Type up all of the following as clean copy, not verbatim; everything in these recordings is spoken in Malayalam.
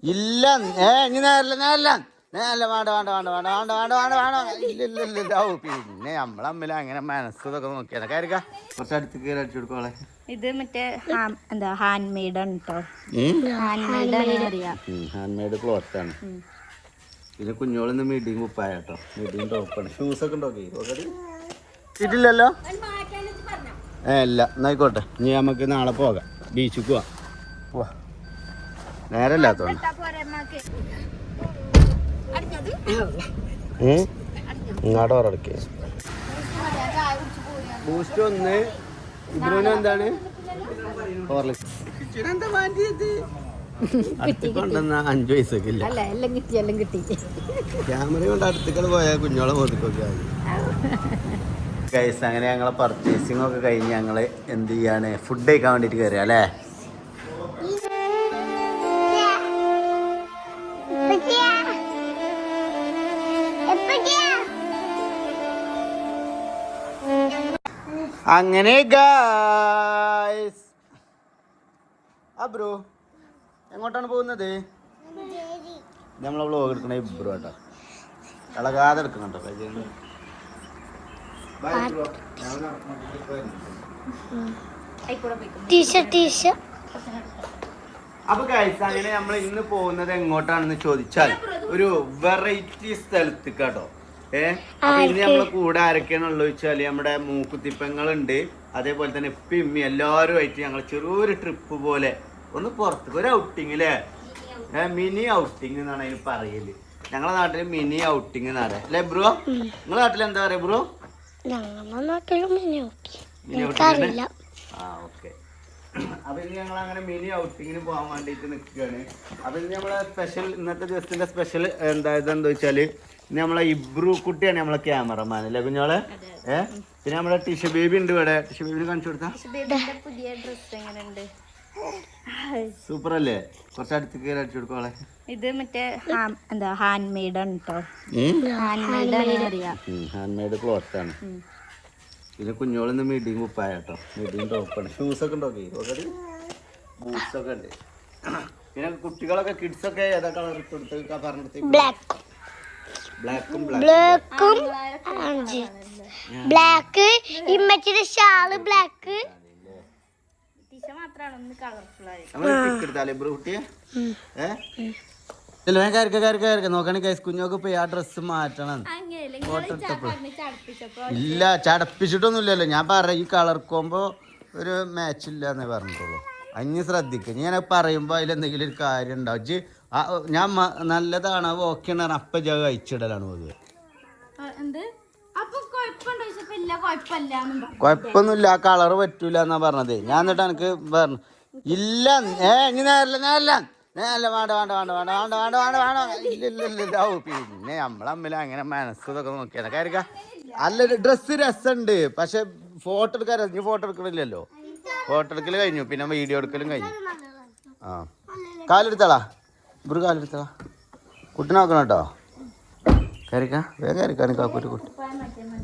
ഇല്ല ഇനി നേരല്ല നേരല്ല നേരല്ല വേണ്ട വേണ്ട വേണ്ട വേണ്ട വേണ്ട വേണ്ട വേണ്ട വേണ്ട ഇല്ല പിന്നെ നമ്മളമ്മല അങ്ങനെ മനസ്സൊക്കെ നോക്കിയാ കാര്യക്ക കുറച്ച് അടുത്ത് കയറി അടിച്ചു കൊടുക്കോളെ. ഇത് മറ്റേ എന്താ ഹാൻഡ് മെയ്ഡ് ആണ് കേട്ടോ. ഹാൻഡ് മെയ്ഡ് ക്ലോത്ത് ആണ്. പിന്നെ കുഞ്ഞോളിന്ന് മീഡിയം കുപ്പായ കേട്ടോ, മീഡിയം ടോപ്പാണ്. ഷൂസ് ഒക്കെ ഉണ്ടോ ഇട്ടില്ലല്ലോ? ഇല്ല എന്നായിക്കോട്ടെ. ഇനി നമുക്ക് നാളെ പോകാം, ബീച്ചിക്ക് പോവാ. നേരല്ലാത്തോണ്ട് ഇങ്ങോട്ട് ഓരടക്കേ ബൂസ്റ്റ് ഒന്ന് ഇബ്രൂന് എന്താണ് കൊണ്ടുവന്ന 5 വയസ്സൊക്കെ ഇല്ല. ക്യാമറ കൊണ്ട് അടുത്തേക്ക് പോയാൽ കുഞ്ഞോളെ പോതിക്കൊക്കെ ഗൈസ്. അങ്ങനെ ഞങ്ങളെ പർച്ചേസിംഗ് ഒക്കെ കഴിഞ്ഞ് ഞങ്ങള് എന്ത് ചെയ്യാണ്, ഫുഡ് കഴിക്കാൻ വേണ്ടിട്ട് കയറിയ അല്ലേ. അങ്ങനെ ഗൈസ് ബ്രോ എങ്ങോട്ടാണ് പോകുന്നത്? നമ്മളെ വ്ലോഗ് എടുക്കണ ബ്രോ കേട്ടോ, ഇളകാതെ എടുക്കുന്നുണ്ടോ. അപ്പൊ ഗൈസ് അങ്ങനെ നമ്മൾ ഇന്ന് പോകുന്നത് എങ്ങോട്ടാണെന്ന് ചോദിച്ചാൽ ഒരു വെറൈറ്റി സ്ഥലത്ത് കേട്ടോ. അപ്പൊ ഇന്ന് നമ്മളെ കൂടെ ആരൊക്കെയാണുള്ളത് വെച്ചാല് നമ്മുടെ മൂക്കുത്തിപ്പങ്ങളുണ്ട്, അതേപോലെ തന്നെ ഇപ്പം എല്ലാവരുമായിട്ട് ഞങ്ങൾ ചെറിയൊരു ട്രിപ്പ് പോലെ ഒന്ന് പുറത്തേക്ക് ഒരു ഔട്ടിങ് അല്ലേ, മിനി ഔട്ടിങ് എന്നാണ് അതിന് പറയല്. ഞങ്ങളെ നാട്ടില് മിനി ഔട്ടിങ് എന്ന് പറയാം അല്ലേ ബ്രോ? നിങ്ങളെ നാട്ടിൽ എന്താ പറയാ ബ്രോ? ഓക്കെ. അപ്പൊ ഇനി ഞങ്ങൾ അങ്ങനെ മിനി ഔട്ടിങ്ങിന് പോകാൻ വേണ്ടിട്ട് നിൽക്കുകയാണ്. അപ്പൊ ഇനി നമ്മളെ സ്പെഷ്യൽ ഇന്നത്തെ ദിവസത്തിന്റെ സ്പെഷ്യൽ എന്താ വെച്ചാല് നമ്മളെ ഇബ്രു കുട്ടിയാണ് നമ്മളെ ക്യാമറമാൻ അല്ലേ കുഞ്ഞോളെ. പിന്നെ നമ്മളെ ടിഷ ബേബി ഉണ്ട് ഇവിടെ. ടിഷ ബേബിനെ കാണിച്ചു കൊടുത്താ സൂപ്പർ അല്ലേ? കുറച്ച് അടുത്ത് കയറി അടിച്ചു കൊടുക്കോളെ. ഇത് മറ്റേ എന്താ ഹാൻഡ് മെയ്ഡ് ആണ് കേട്ടോ, ഹാൻഡ് മെയ്ഡ് ക്ലോത്ത് ആണ്. പിന്നെ കുഞ്ഞോളിന്ന് മീഡിയം കുപ്പായ കേട്ടോ, മീഡിയം ടോപ്പാണ്. ഷൂസ് ഒക്കെ ഉണ്ടോ? ബൂട്ട്സ് ഒക്കെ ഉണ്ട്. പിന്നെ കുട്ടികളൊക്കെ കിഡ്സ് ഒക്കെ ഏതാ കളർ ഇട്ട് കൊടുത്ത് പറഞ്ഞെടുത്ത്? ബ്ലാക്ക് ഇമ്മച്ചിയുടെ ഷാള് ബ്ലാക്ക്. നോക്കണേ ഗൈസ്, കുഞ്ഞോക്ക് പോയി ആ ഡ്രസ്സ് മാറ്റണം. ഫോട്ടോ എടുത്തപ്പോ ഇല്ല, ചടപ്പിച്ചിട്ടൊന്നുമില്ലല്ലോ. ഞാൻ പറയാം ഈ കളർ കോമ്പോ ഒരു മാച്ച് ഇല്ലാന്നേ പറഞ്ഞിട്ടുള്ളൂ. അഞ്ഞ് ശ്രദ്ധിക്കുക. ഞാൻ പറയുമ്പോ അതിലെന്തെങ്കിലും ഒരു കാര്യം ഉണ്ടാവും. ഞാൻ നല്ലതാണ് ഓക്കെയാണ് അപ്പ ജാഗ് അയച്ചിടലാണ് പൊതുവെ. കൊഴപ്പൊന്നുമില്ല, ആ കളറ് പറ്റൂല എന്നാ പറഞ്ഞത്. ഞാൻ എന്നിട്ട് എനിക്ക് പറഞ്ഞു ഇല്ല ഇനി നേരല്ല നേരല്ല നേരല്ല വേണ്ട വേണ്ട വേണ്ട വേണ്ട വേണ്ട വേണ്ട വേണ്ട വേണ്ട ഇല്ല പിന്നെ നമ്മളമ്മല അങ്ങനെ മനസ്സൊക്കെ നോക്കിയാ കാര്യക്ക. അല്ല ഡ്രസ്സ് രസമുണ്ട്, പക്ഷെ ഫോട്ടോ എടുക്കാൻ ഇനി ഫോട്ടോ എടുക്കണില്ലല്ലോ. ഫോട്ടോ എടുക്കൽ കഴിഞ്ഞു, പിന്നെ വീഡിയോ എടുക്കലും കഴിഞ്ഞു. ആ കാലെടുത്താളാ ഇവര് കാലെടുത്താളാ. കുട്ടി നോക്കണം കേട്ടോ. കയറിക്കാ വേഗം കയറിക്കാണ് കാക്കൂൻ്റെ കുട്ടി,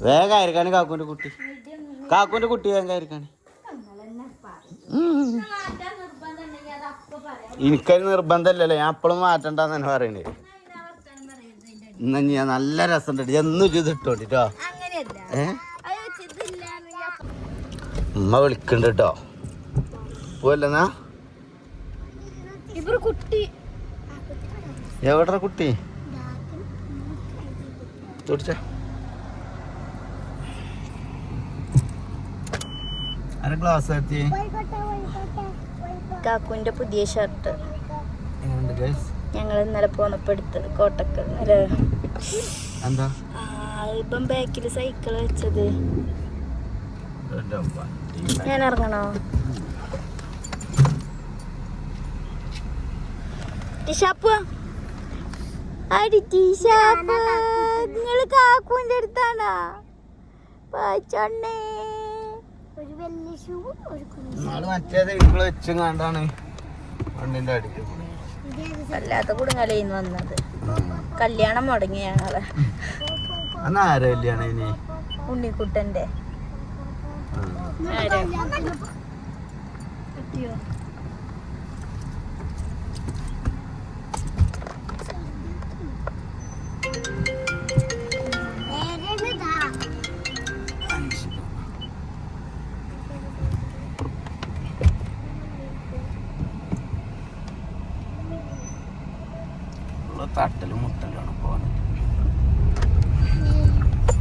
വേഗം കയറിക്കാണ് കാക്കൂൻ്റെ കുട്ടി, കാക്കൂൻ്റെ കുട്ടി വേഗം കയറിക്കാണ്. എനിക്കത് നിർബന്ധമല്ലല്ലോ, ഞാൻ എപ്പോഴും മാറ്റണ്ടെന്ന് തന്നെ പറയണ്ടേ. എന്നാ ഞാൻ നല്ല രസമുണ്ട്, എന്നും ഇത് ഇട്ടോണ്ടിട്ടോ. ഉമ്മ വിളിക്കണ്ട് കേട്ടോ. പോവല്ലെന്നാ എവിടെ കുട്ടി തുടിച്ച ഗ്ലാസ് എത്തി. കാക്കുവിന്റെ പുതിയ ഷർട്ട് ഞങ്ങൾ ഇന്നലെ പോന്നപ്പോ എടുത്തത് കോട്ടക്കൽ. എന്താ ഇപ്പം ബാക്കിൽ സൈക്കിൾ വെച്ചത്. ഞാൻ ഇറങ്ങണോ? നിങ്ങള് കാക്കുവിന്റെ അടുത്താണോ? മറ്റേത് ഇവിടെ വെച്ചും കണ്ടാണ് വണ്ടിന്റെ അടിക്ക് അല്ലാത്ത കുടുങ്ങലയിന്ന് വന്നത്. കല്യാണം മുടങ്ങി ഞങ്ങളെ. ആരാ കല്യാണം? ഇനി ഉണ്ണിക്കുട്ടന്റെ. തട്ടലും മുട്ടലാണ് പോകാൻ.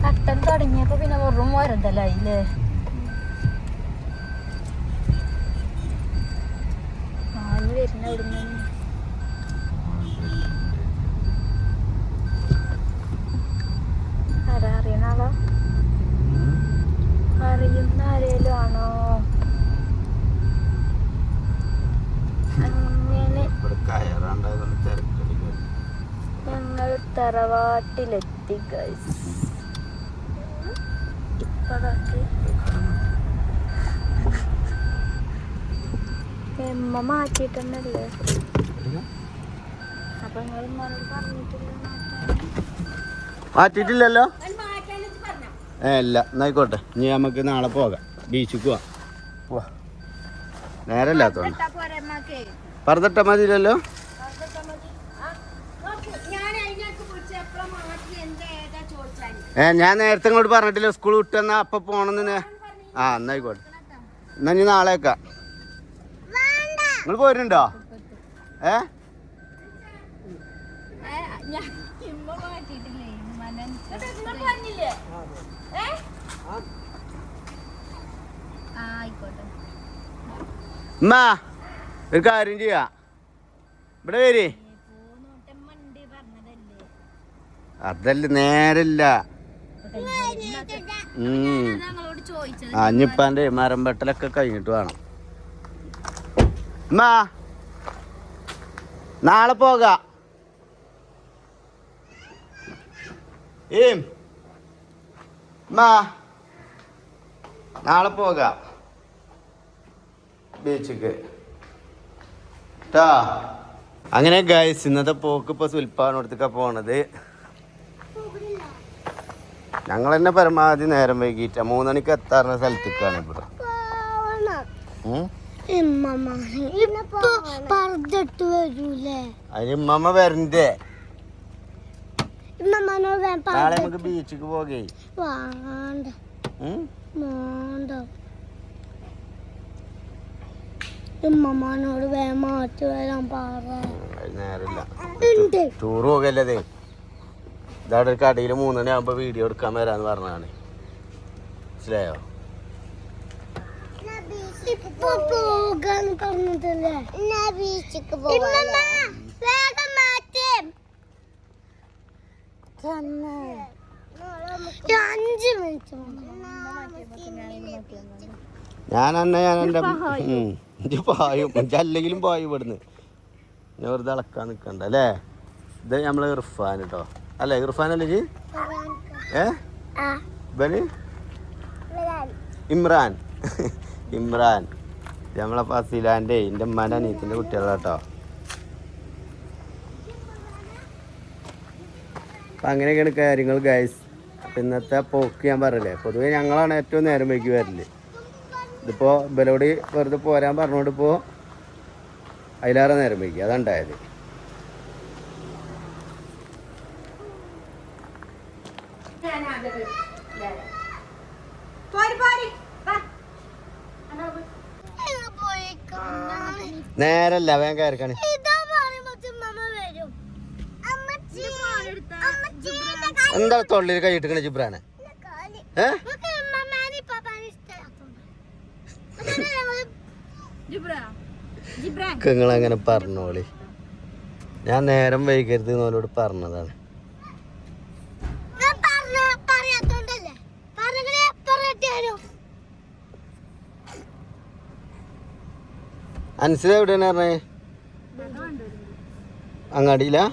തട്ടൽ തുടങ്ങിയപ്പോ പിന്നെ വെറും വരണ്ടല്ലേ ആള് വരുന്ന ഇവിടുന്ന് ആരാ അറിയണ ആളോ അറിയുന്ന ആരേലും ആണോ അങ്ങനെ കയറാണ്ടായതുകൊണ്ട് തിരക്കടില്ല. ഞങ്ങൾ തറവാട്ടിലെത്തി ഗൈസ്. എമ്മ മാറ്റിട്ടല്ലേ അപ്പൊ നിങ്ങൾ ഉമ്മാനോട് പറഞ്ഞിട്ടില്ല മാറ്റിട്ടില്ലല്ലോ. ഇല്ല എന്നായിക്കോട്ടെ. ഇനി നമുക്ക് നാളെ പോകാം. ബീച്ചിക്ക് പോവാ. നേരല്ലാത്തോണ്ട് പറഞ്ഞിട്ട മതിയില്ലല്ലോ. ഞാൻ നേരത്തെ ഇങ്ങോട്ട് പറഞ്ഞിട്ടില്ല സ്കൂൾ വിട്ടെന്നാ അപ്പൊ പോണെന്ന്. ആ എന്നായിക്കോട്ടെ. എന്നാ ഇനി നാളേക്കാ. നിങ്ങൾ പോരുന്നുണ്ടോ? ഉമ്മാ ഒരു കാര്യം ചെയ്യാ. ഇവിടെ വരി. അതല്ല നേരല്ല. അഞ്ഞിപ്പാന്റെ മരം വെട്ടലൊക്കെ കഴിഞ്ഞിട്ട് വേണം. ഉമ്മാ നാളെ പോകാം. നാളെ പോകാം ബീച്ചിക്ക് ട്ടാ. അങ്ങനെ ഗൈസ് ഇന്നത്തെ പോക്ക് ഇപ്പൊ സുൽപ്പാനോടത്തേക്കാ പോണത്. ഞങ്ങൾ തന്നെ പരമാവധി നേരം വൈകിട്ട 3 മണിക്ക് എത്താറുന്ന സ്ഥലത്തേക്കാണ് ഇവിടെ. അതിന് ഉമ്മ വരണ്ടേ? നാളെ നമുക്ക് ബീച്ചിക്ക് പോകേ. ഉമ്മമാനോട് മാറ്റി വരാൻ നേരമില്ല. ടൂർ പോകല്ലേ. ഇതവിടെ ഒരു കടയിൽ 3 മണിയാകുമ്പോ വീഡിയോ എടുക്കാൻ വരാന്ന് പറഞ്ഞാണ്. മനസ്സിലായോ? ഞാനെന്റെ പായും അല്ലെങ്കിലും പായും ഇവിടുന്ന്. ഞാൻ വെറുതെ അളക്കാൻ നിക്കണ്ട അല്ലേ. ഇത് നമ്മളെ ഇർഫാൻ കേട്ടോ. അല്ലേ ഇർഫാൻ അല്ലേ ജി? ഇവന് ഇമ്രാൻ. ഇമ്രാൻ നമ്മളെ ഫസിലാൻ്റെ എൻ്റെ ഉമ്മാൻ്റെ അനിയത്തിൻ്റെ കുട്ടികളാട്ടോ. അപ്പം അങ്ങനെയൊക്കെയാണ് കാര്യങ്ങൾ ഗൈസ്. അപ്പം ഇന്നത്തെ പോക്ക് ഞാൻ പറയല്ലേ, പൊതുവേ ഞങ്ങളാണ് ഏറ്റവും നേരം വൈകി വരല്. ഇതിപ്പോൾ ഇവരോട് വെറുതെ പോരാൻ പറഞ്ഞുകൊണ്ട് ഇപ്പോൾ അതിലേറെ നേരം വൈകി. അതുണ്ടായത്. നേരല്ല വേഗം കയറിക്കാണ്. എന്താ തൊള്ളിൽ കൈയിട്ടിക്കണ ജിബ്രാനെ? നിങ്ങളങ്ങനെ പറഞ്ഞോളി. ഞാൻ നേരം വൈകരുത് എന്നോട് പറഞ്ഞതാണ്. അൻസില എവിടെയാണ് പറഞ്ഞേ? അങ്ങാടിയിലാ?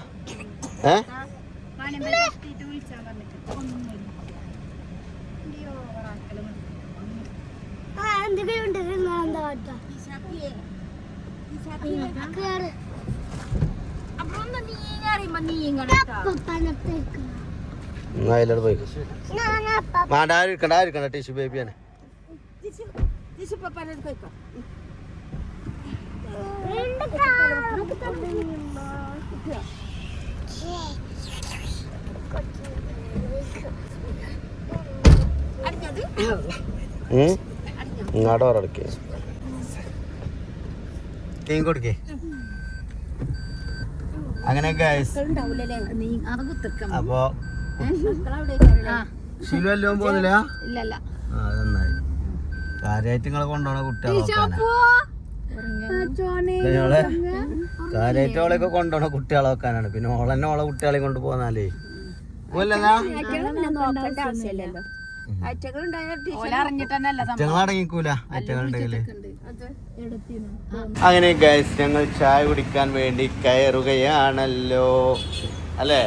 അതിലോട്ട് പോയി വേണ്ട ടിഷ്യൂ ബേബിയാണ്. ഇങ്ങോട്ട് ഓരടക്കേ തീൻ കൊടുക്കേ. അങ്ങനെ ഗൈസ് അപ്പൊ ശീലം എല്ലാം പോകുന്നില്ല. അത് നന്നായി. കാര്യമായിട്ട് നിങ്ങളെ കൊണ്ടുപോണ കുട്ടികളെ കാര്യമായിട്ട് ഓളെയൊക്കെ കൊണ്ടുപോണ കുട്ടികളെ വെക്കാനാണ്. പിന്നെ ഓളെന്നെ ഓളെ കുട്ടികളെ കൊണ്ട് പോന്നാലേ അടങ്ങിക്കൂല അറ്റങ്ങളുണ്ടെങ്കില്. അങ്ങനെ ഗൈസ് ഞങ്ങൾ ചായ കുടിക്കാൻ വേണ്ടി കയറുകയാണല്ലോ അല്ലേ?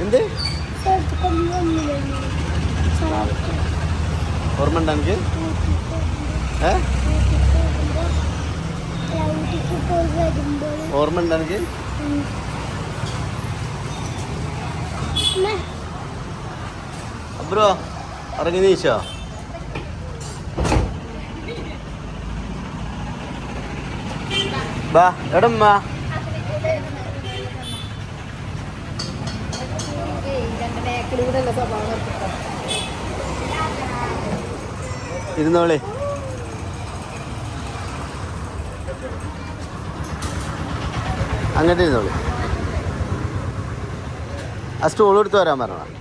എന്ത് ഓർമ്മ ഉണ്ടോ എനിക്ക്? ഓർമ്മ ഉണ്ടോ എനിക്ക്? ബ്രോ ഇറങ്ങി നീച്ചോ? ബാ എടമ്മ ഇരുന്നോളെ. അങ്ങോട്ട് ഇരുന്നോളെ. ആ സ്റ്റൂൾ എടുത്ത് വരാൻ പറഞ്ഞ.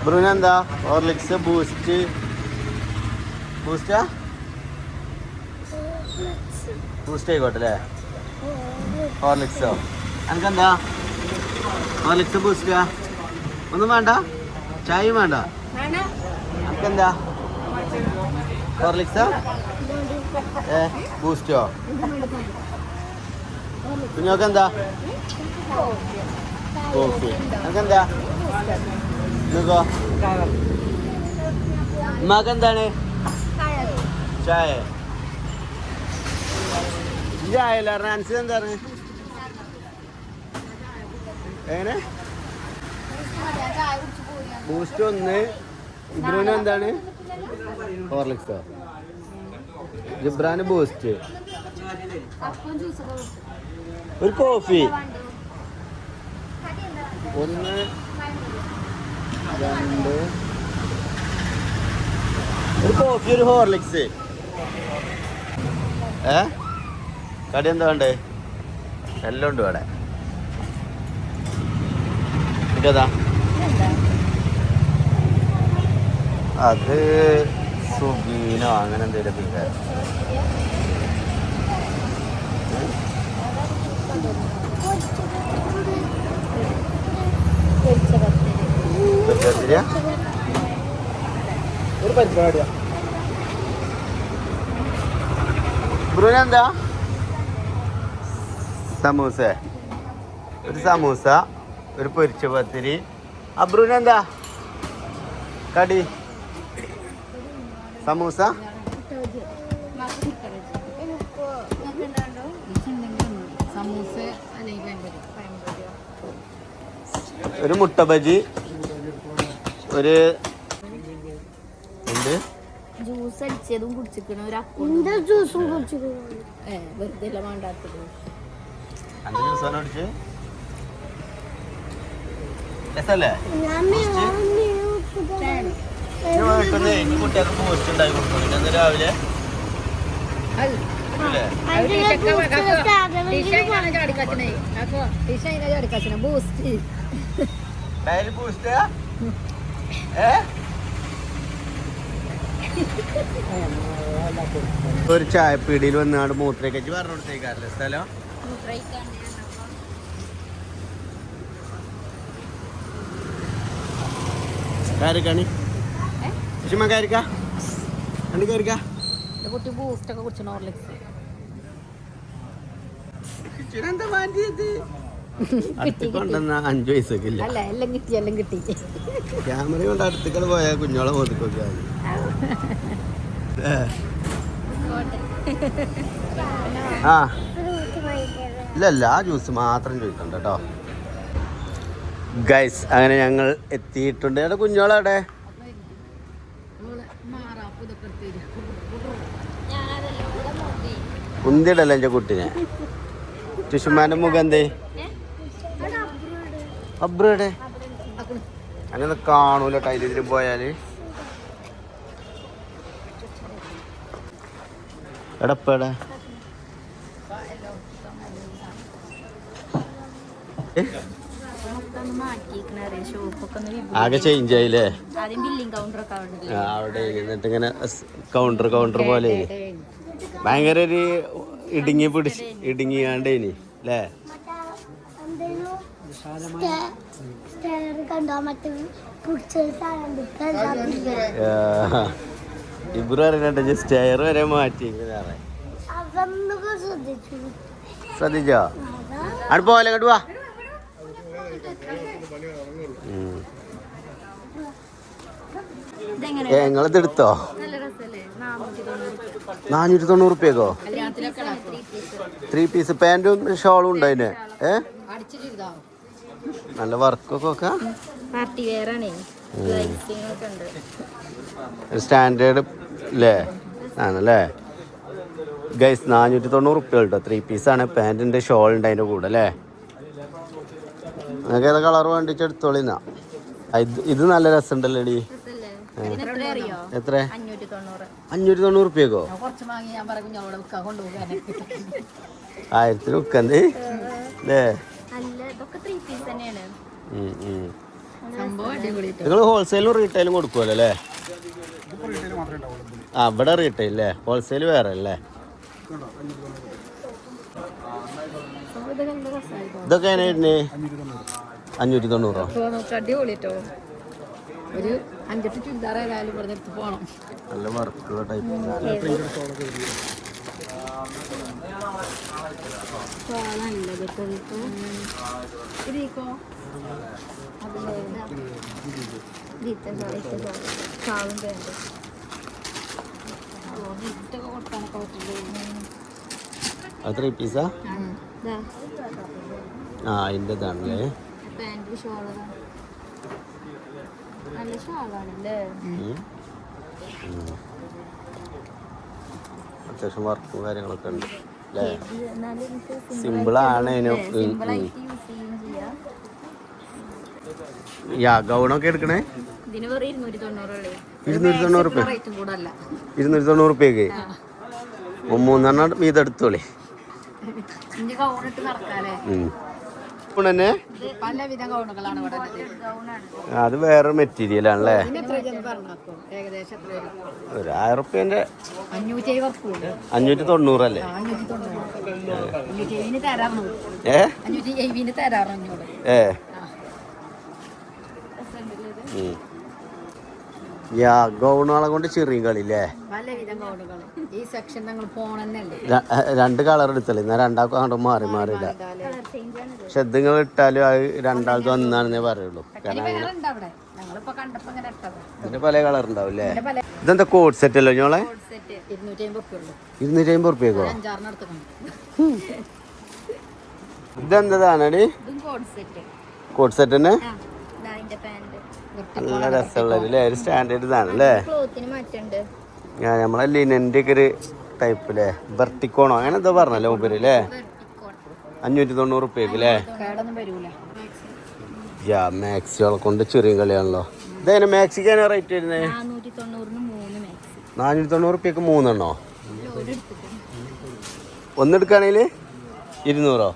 ബ്രൂന എന്താ? Horlicks, boost. ബൂസ്റ്റാ? ബൂസ്റ്റ് ആയിക്കോട്ടെ അല്ലേ? ഹോർലിക്സോ? എനിക്കെന്താ? ഹോർലിക്സ്, ബൂസ്റ്റാ? ഒന്നും വേണ്ട? ചായയും വേണ്ട? എനിക്കെന്താ? ഹോർലിക്സാ? ബൂസ്റ്റോ? കുഞ്ഞോക്കെന്താ? കോഫി. എനിക്കെന്താ? നിങ്ങൾക്കോ? ഉമ്മാക്ക് എന്താണ്? ചായ. ചായ അല്ല റാൻസി എന്താണ്? എങ്ങനെ? ബൂസ്റ്റ് ഒന്ന്. ഇബ്രൂന് എന്താണ്? ഹോർലിക്സോ? ജിബ്രാന് ബൂസ്റ്റ്. ഒരു കോഫി. ഒന്ന്, രണ്ട്. ഒരു കോഫി, ഒരു ഹോർലിക്സ്. കടി എന്താ വേണ്ടേ? എല്ലാം ഉണ്ട് ഇവിടെ. ഇതാ അത് സുബീനോ അങ്ങനെ എന്തെങ്കിലും പിന്നെ ഒരു പരിപാടിയാ. ബ്രൂന എന്താ? സമൂസ. ഒരു സമൂസ, ഒരു പൊരിച്ച പത്തിരി. അബ്രൂന എന്താ കടി? സമൂസ, ഒരു മുട്ട ബജി, ഒരു എന്ത് ജ്യൂസ് അടിച്ചതും കുടിച്ചിരിക്കണ ജ്യൂസും കുടിച്ചിരിക്കണ വെറുതെ വേണ്ടാത്തത്. അഞ്ച് ജ്യൂസാണ് അടിച്ച് രസല്ലേ? വീട്ടിൽ കുട്ടികൾക്ക് പോസ്റ്റ് ഉണ്ടായി കൊടുക്കും. ഇന്ന് രാവിലെ ഒരു ചായപ്പീടിയിൽ വന്നാണ്ട് മൂത്രയ്ക്കച്ച് പറഞ്ഞു കൊടുത്തേക്കാറില്ല സ്ഥലം. കാരിക്കാണി ചുമ്മാ കാരിക്ക രണ്ട് കാരിക്ക കുട്ടി ബൂസ്റ്റ് ഒക്കെ കുടിച്ചു. ഹോർലിക്സ് എന്താ മാറ്റിയത്? കൊണ്ടുവന്ന 5 വയസ്സൊക്കെ ഇല്ല. അല്ല എല്ലാം കിട്ടി, എല്ലാം കിട്ടി. ക്യാമറ കൊണ്ട് അടുത്തേക്കൾ പോയാൽ കുഞ്ഞോളെ മോദിക്കൊക്കെ ആ ഇല്ലല്ല ആ ജ്യൂസ് മാത്രം ചോദിക്കണ്ട കേട്ടോ. ഗൈസ് അങ്ങനെ ഞങ്ങൾ എത്തിയിട്ടുണ്ട്. അവിടെ കുഞ്ഞോളവിടെ ഉന്തിടല്ലേ എൻ്റെ കുട്ടിനെ. ചുഷുമാൻ്റെ മുഖം എന്തേ അബ്രയുടെ അങ്ങനെ കാണൂല ടൈലിലും പോയാല്. എടപ്പേടെ ആകെ ചേഞ്ച് ആയില്ലേ. അവിടെ എന്നിട്ട് ഇങ്ങനെ കൗണ്ടർ പോലെ ഭയങ്കര ഒരു ഇടുങ്ങിയാണ്ടേനി അല്ലേ. ഇബ്രു അറിയണ്ട സ്റ്റെയർ വരെ മാറ്റി. ശ്രദ്ധിച്ചോ? അവിടെ പോലെ കേട്ടു വാ. നിങ്ങളിത് എടുത്തോ? 490 റുപ്യക്കോ? 3 പീസ് പാൻറ്റും ഷോളും ഉണ്ട് അതിന്. നല്ല വർക്കൊക്കെ സ്റ്റാൻഡേർഡ് അല്ലേ ആണല്ലേ ഗൈസ്. 490 റുപ്യ കേട്ടോ. 3 പീസാണ്. പാൻറ്റിൻ്റെ ഷോൾ ഉണ്ട് അതിൻ്റെ കൂടെ അല്ലേ. നിങ്ങൾക്ക് ഏതാ കളർ വേണ്ടിച്ചെടുത്തോളിന്നാ. ഇത് നല്ല രസമുണ്ടല്ലോ ഡി. എത്ര? 590 റുപ്യക്കോ? 1000 വിൽക്കണ്ടേ അല്ലേ. നിങ്ങൾ ഹോൾസെയിലും റീറ്റെയിലും കൊടുക്കുമല്ലോ അല്ലേ? ആ ഇവിടെ റീറ്റെയിൽ അല്ലേ, ഹോൾസെയിൽ വേറെ അല്ലേ. ഇതൊക്കെ എങ്ങനെയായിരുന്നേ? 590. അടിപൊളിട്ടോ. ഒരു 5-8 ചുരിദാർ ഏതായാലും പറഞ്ഞെടുത്ത് പോകണം. നല്ല വർക്ക് ടൈപ്പ്. അത് 3 പീസാ? ആ അതിൻ്റെതാണല്ലേ. അത്യാവശ്യം വർക്കും കാര്യങ്ങളൊക്കെ ഉണ്ട് അല്ലേ. സിമ്പിളാണ്. ഗൗണൊക്കെ എടുക്കണേ 290 റുപ്യ. 290 റുപ്യക്ക് 3 വീതം എടുത്തോളി. അത് വേറെ മെറ്റീരിയൽ ആണല്ലേ. 1000 റുപ്യന്റെ 590 അല്ലേ. ഗൗണുകളെ കൊണ്ട് ചെറിയ കളില്ലേ. 2 കളർ എടുത്തല്ലേ. എന്നാൽ രണ്ടാൾക്കും അങ്ങോട്ട് മാറി മാറിയില്ല. പക്ഷെ നിങ്ങൾ ഇട്ടാലും അത് രണ്ടാൾക്കും ഒന്നാണെന്നേ പറയുള്ളൂ. ഇതിന്റെ പല കളർ ഉണ്ടാവും അല്ലേ. ഇതെന്താ കോഡ് സെറ്റ് അല്ലോ ഞോളെ? 250 റുപ്യക്കോ? ഇതെന്താണടി? കോഡ് സെറ്റ് തന്നെ നല്ല രസമുള്ളല്ലേ. ഒരു സ്റ്റാൻഡേർഡ് ഇതാണല്ലേ. നമ്മളെ ലിനൻ്റെ ഒക്കെ ഒരു ടൈപ്പ് അല്ലേ. ബർട്ടിക്കോണോ അങ്ങനെ എന്തോ പറഞ്ഞല്ലോ മൂപ്പര് അല്ലേ. 590 റുപ്യക്ക് അല്ലേ. മാക്സികളെ കൊണ്ട് ചെറിയ കളിയാണല്ലോ. ഇതേനെ മാക്സിക്കാണ് റേറ്റ് വരുന്നത്? 490 റുപ്യക്ക് 3 എണ്ണോ? ഒന്നെടുക്കുകയാണെങ്കിൽ 200?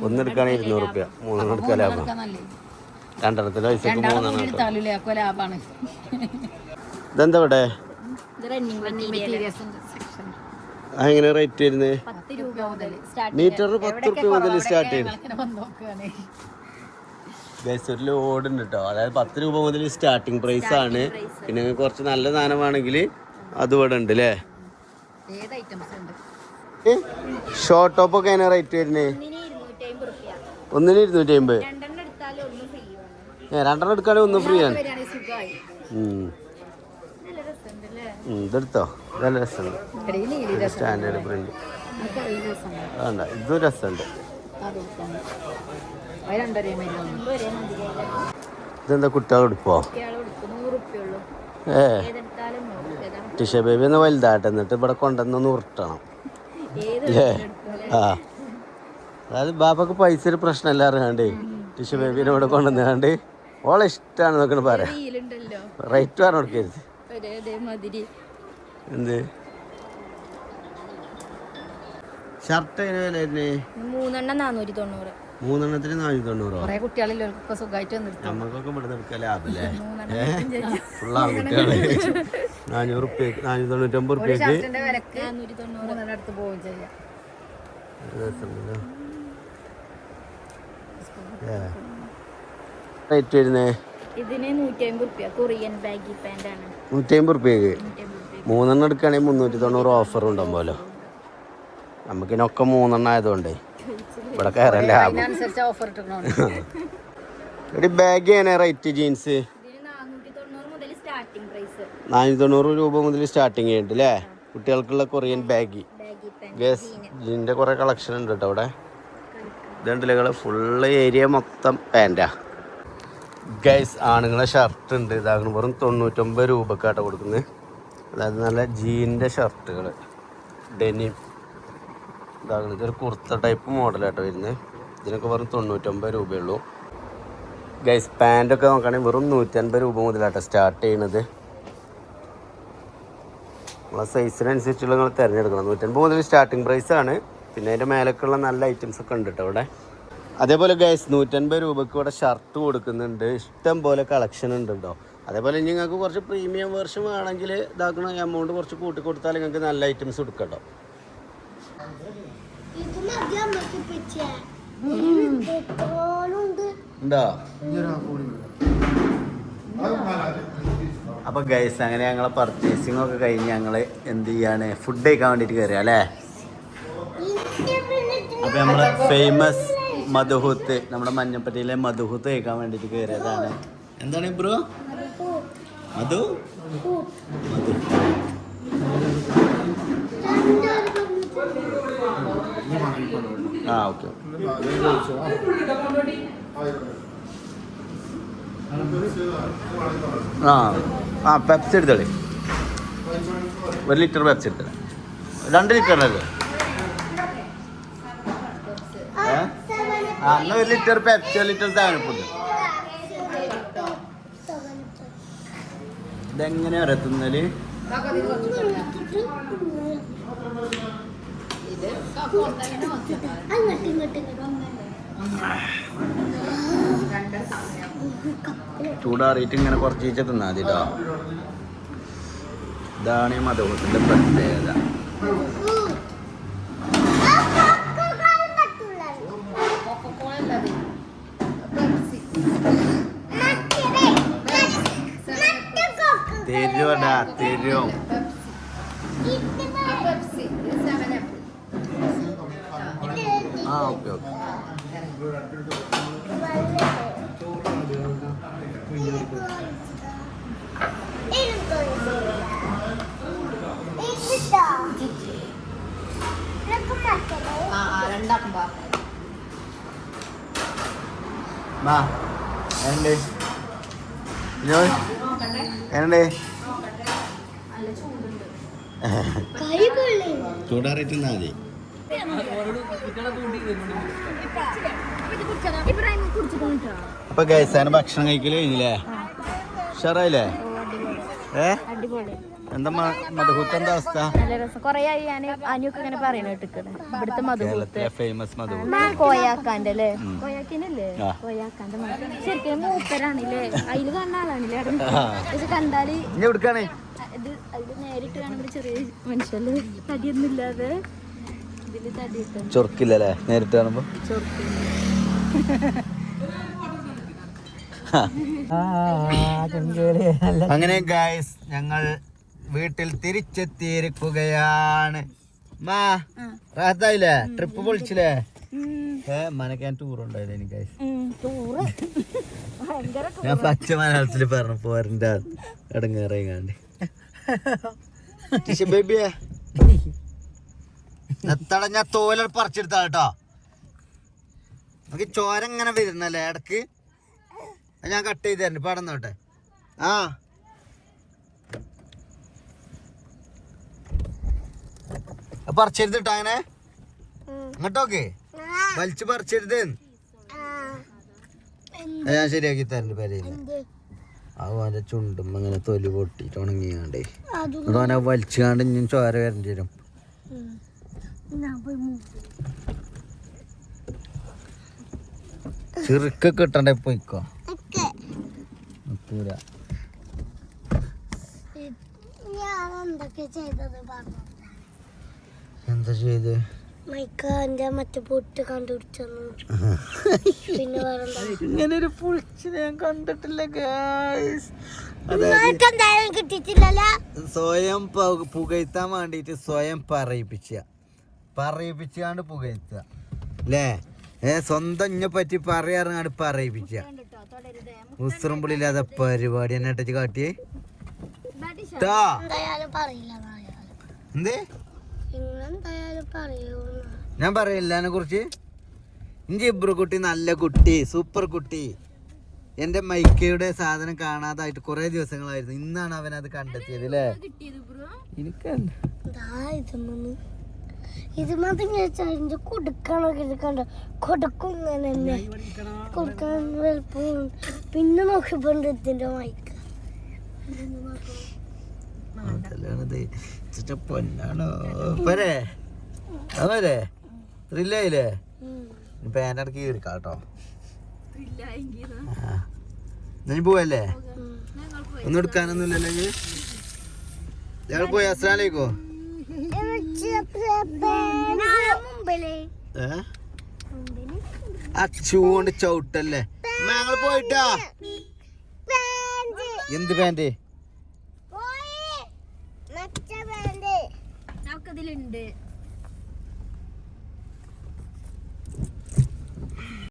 ഒന്നെടുക്കുകയാണെങ്കിൽ 200 റുപ്യ. 3 എടുക്കാൻ ലാഭം. 2 പൈസക്ക് 3 ലാഭമാണ്. ഇതെന്താ ഇവിടെ? എങ്ങനെ റേറ്റ് വരുന്നത്? മീറ്ററിന് 10 റുപ്യ മുതൽ സ്റ്റാർട്ട് ചെയ്യും. ഒരു ലോഡ് ഉണ്ട് കേട്ടോ. അതായത് 10 രൂപ മുതൽ സ്റ്റാർട്ടിങ് പ്രൈസ് ആണ്. പിന്നെ കുറച്ച് നല്ല സാധനമാണെങ്കിൽ അത് ഇവിടെ ഉണ്ട് അല്ലേ. ഷോർട്ട് ടോപ്പ് ഒക്കെ എങ്ങനെ റേറ്റ് വരുന്നത്? ഒന്നിന് 250. 2 എടുക്കുകയാണെങ്കിൽ 1 ഫ്രീ ആണ്. ഇതെടുത്തോ. നല്ല രസമുണ്ട്. സ്റ്റാൻഡേർഡ് പ്രിന്റ് വേണ്ട. ഇതും രസമുണ്ട്. അത് 2.5 മരുന്ന് ഇതെന്താ കുട്ടികൾ എടുപ്പോ ടിഷ ബേബി ഒന്ന് വലുതാട്ടെ എന്നിട്ട് ഇവിടെ കൊണ്ടുവന്നൊന്ന് ഉരുട്ടണം ആ അതായത് ബാബക്ക് പൈസ ഒരു പ്രശ്നമല്ല അറിയാണ്ട് ടിഷ ബേബിനെ ഇവിടെ കൊണ്ടുവന്നാണ്ട് ഓളെ ഇഷ്ടമാണ് നോക്കണ പറയാം റേറ്റ് പറഞ്ഞു കൊടുക്കരുത് എന്ത് ഷർട്ട് മൂന്നെണ്ണം 490. 3 490. കുറെ കുട്ടികളിലൊക്കെ സുഖമായിട്ട് നമ്മൾക്കൊക്കെ ഇവിടെ എടുക്കാൻ ലാഭല്ലേ ഫുൾ ആൺകുട്ടികള് 499 റുപ്യക്ക് അടുത്ത് പോവുകയും ചെയ്യാം. റേറ്റ് വരുന്നേ ഇതിന് 150 റുപ്യ കൊറിയൻ ബാഗി പാന്റ് ആണ്. 150 റുപ്യക്ക് 3 എടുക്കുകയാണെങ്കിൽ 390 ഓഫർ ഉണ്ടാവുമല്ലോ. നമുക്കിനൊക്കെ 3 ആയതുകൊണ്ടേ ഇവിടെ കയറല്ല അതിനനുസരിച്ച് ഓഫർ ഇട്ടിട്ടുണ്ടോ ഒരു ബാഗ് ആണ് റേറ്റ് ജീൻസ് 490 രൂപ മുതൽ സ്റ്റാർട്ടിങ് ചെയ്യുന്നുണ്ട് അല്ലേ കുട്ടികൾക്കുള്ള കൊറിയൻ ബാഗ് ഗസ് ജീൻ്റെ കുറേ കളക്ഷൻ ഉണ്ട് കേട്ടോ അവിടെ ഇതുണ്ടല്ലേ ഫുള്ള് ഏരിയ മൊത്തം പാൻറ്റാ ഗൈസ് ആണുങ്ങളെ ഷർട്ട് ഉണ്ട് ഇതാകണം വെറും 99 രൂപക്കാട്ടോ കൊടുക്കുന്നത് അതായത് നല്ല ജീൻ്റെ ഷർട്ടുകൾ ഡെനിം ഇതാകണം ഇതൊരു കുർത്ത ടൈപ്പ് മോഡലാട്ടോ വരുന്നത് ഇതിനൊക്കെ വെറും 99 രൂപയുള്ളൂ ഗൈസ് പാൻറ്റൊക്കെ നോക്കുകയാണെങ്കിൽ വെറും 150 രൂപ മുതലാട്ടോ സ്റ്റാർട്ട് ചെയ്യണത് നമ്മളെ സൈസിനനുസരിച്ചുള്ള നിങ്ങൾ തിരഞ്ഞെടുക്കണം 150 മുതൽ സ്റ്റാർട്ടിങ് പ്രൈസാണ് പിന്നെ അതിൻ്റെ മേലേക്കുള്ള നല്ല ഐറ്റംസ് ഒക്കെ ഉണ്ട് കേട്ടോ ഇവിടെ അതേപോലെ ഗൈസ് 150 രൂപയ്ക്ക് ഇവിടെ ഷർട്ട് കൊടുക്കുന്നുണ്ട് ഇഷ്ടം പോലെ കളക്ഷൻ ഉണ്ട് കേട്ടോ അതേപോലെ നിങ്ങൾക്ക് കുറച്ച് പ്രീമിയം വേർഷൻ വേണമെങ്കിൽ ഇതാക്കണ എമൗണ്ട് കുറച്ച് കൂട്ടി കൊടുത്താൽ നിങ്ങൾക്ക് നല്ല ഐറ്റംസ് എടുക്കാം കേട്ടോ ഉണ്ടോ അപ്പോൾ ഗൈസ് അങ്ങനെ ഞങ്ങളെ പർച്ചേസിംഗ് ഒക്കെ കഴിഞ്ഞ് ഞങ്ങൾ എന്ത് ചെയ്യാണ് ഫുഡ് കഴിക്കാൻ വേണ്ടിയിട്ട് കയറിയ അല്ലേ അപ്പോൾ നമ്മൾ ഫേമസ് മധുഹൂത്ത് നമ്മുടെ മഞ്ഞപ്പറ്റിയിലെ മധുഹൂത്ത് കഴിക്കാൻ വേണ്ടിയിട്ട് കയറിയതാണ് എന്താണ് ബ്രോ മധു മധു ആ ഓക്കെ ആ പെപ്സി എടുത്തോളി 1 ലിറ്റർ പെപ്സി എടുത്തോളി 2 ലിറ്ററിനല്ലേ എന്നാൽ 1 ലിറ്റർ പെപ്സി 1 ലിറ്റർ താഴെപ്പുണ്ട് ഇതെങ്ങനെയാ എത്തുന്നതിൽ ചൂടാറിയിട്ട് ഇങ്ങനെ കുറച്ച് തിന്നാൽ മതി കേട്ടോ ഇതാണ് ഈ മധുഹൂത്തിൻ്റെ പ്രത്യേകത തരുവടാ തരും ആ ഓക്കെ ഓക്കെ ചൂടാറിയിട്ട് മതി അപ്പൊ ഗൈസാണ് ഭക്ഷണം കഴിക്കല് കഴിഞ്ഞില്ലേ ഉഷാറായില്ലേ എന്താ മധുഹൂത്ത് എന്താ അവസ്ഥ ഇവിടുത്തെ മധുഹൂത്ത് ഫേമസ് മധുഹൂത്ത് കോയാക്കാന്റെ അല്ലേ കോയാക്കിനല്ലേ കോയാക്കാന്റെ ശരിക്കും മൂപ്പരാണല്ലേ അതില് കാണുന്ന ആളാണല്ലേ പക്ഷെ കണ്ടാല് ഇത് അതില് നേരിട്ട് കാണുമ്പോൾ ചെറിയ മനുഷ്യല് തടിയൊന്നും ഇല്ലാതെ ഇതില് തടി ചൊറുക്കില്ലല്ലേ നേരിട്ട് കാണുമ്പോ അങ്ങനെ ഗായ്സ് ഞങ്ങൾ വീട്ടിൽ തിരിച്ചെത്തിയിരിക്കുകയാണ് റാത്തായില്ലേ ട്രിപ്പ് പൊളിച്ചില്ലേ മനക്കാൻ ടൂർ ഉണ്ടായില്ലേ എനിക്ക് ഞാൻ പച്ച മലയാളത്തില് പറഞ്ഞു പോരൻ്റെ ഇടങ്ങേറിയാണ്ട് ബേബിയെ എത്തട ഞാൻ തോല പറിച്ചെടുത്താ കേട്ടോ നമുക്ക് ചോര ഇങ്ങനെ വരുന്നല്ലേ ഇടക്ക്. ഞാൻ കട്ട് ചെയ്ത് തരണ്ട് പടന്നോട്ടെ. ആ പറിച്ചെടുത്തിട്ടോ അങ്ങനെ ഇങ്ങോട്ടോക്കെ വലിച്ചു പറിച്ചെടുത്ത് ഞാൻ ശരിയാക്കി തരണ്ട് പേരയില്. അവന്റെ ചുണ്ടും അങ്ങനെ തൊലി പൊട്ടിട്ട് ഉണങ്ങിയാണ്ടേ എന്നിട്ട് അവനെ വലിച്ചാണ്ട് ഇനി ചോര വരേണ്ടി വരും. ചെറുക്കൊക്കെ ഇട്ടണ്ടേ പോയിക്കോ. എന്താ ചെയ്ത് മറ്റേ പൊട്ട് കണ്ടുപിടിച്ചു. പിന്നെ ഇങ്ങനെ ഒരു പൊളിച്ചിനെ ഞാൻ കണ്ടിട്ടില്ല ഗായ്സ്. കിട്ടിയിട്ടില്ലല്ലോ. സ്വയം പുകഴ്ത്താൻ വേണ്ടിട്ട് സ്വയം പറയിപ്പിച്ചാണ്ട് പുകഴ്ത്തുക അല്ലേ? സ്വന്തം ഇന്നെ പറ്റി പറയാറുണ്ട് പറയിപ്പിച്ച ഉസ്രമ്പുളില്ലാതെ പരിപാടി എന്നെ ഇട്ടച്ച് കാട്ടിയേ. എന്തേ ഞാൻ പറയില്ല അതിനെ കുറിച്ച്. ഇഞ്ചി ഇബ്രുക്കുട്ടി നല്ല കുട്ടി, സൂപ്പർ കുട്ടി. എന്റെ മൈക്കയുടെ സാധനം കാണാതായിട്ട് കുറെ ദിവസങ്ങളായിരുന്നു. ഇന്നാണ് അവൻ അത് കണ്ടെത്തിയത് അല്ലേ? ഇത് മാത്രം കൊടുക്കണം കൊടുക്കും ഇങ്ങനെ കൊടുക്കാൻ പിന്നെ നോക്കിപ്പോണ്ട് ഇതിന്റെ മൈക്ക് പൊന്നാണോ പോരെ അവരെ ത്രില്ലായില്ലേ? ഇപ്പൊ എന്റെ ഇടയ്ക്ക് കീറിക്കാട്ടോ. നീ പോവല്ലേ? ഒന്നും എടുക്കാനൊന്നുമില്ലല്ലോ. ഞങ്ങൾ പോയി. അസ്സലാമലൈക്കും. അച്ചുകൊണ്ട് ചവിട്ടല്ലേ ഞങ്ങൾ പോയിട്ടാ. എന്ത് പാന്റ്? ഇതിലുണ്ട്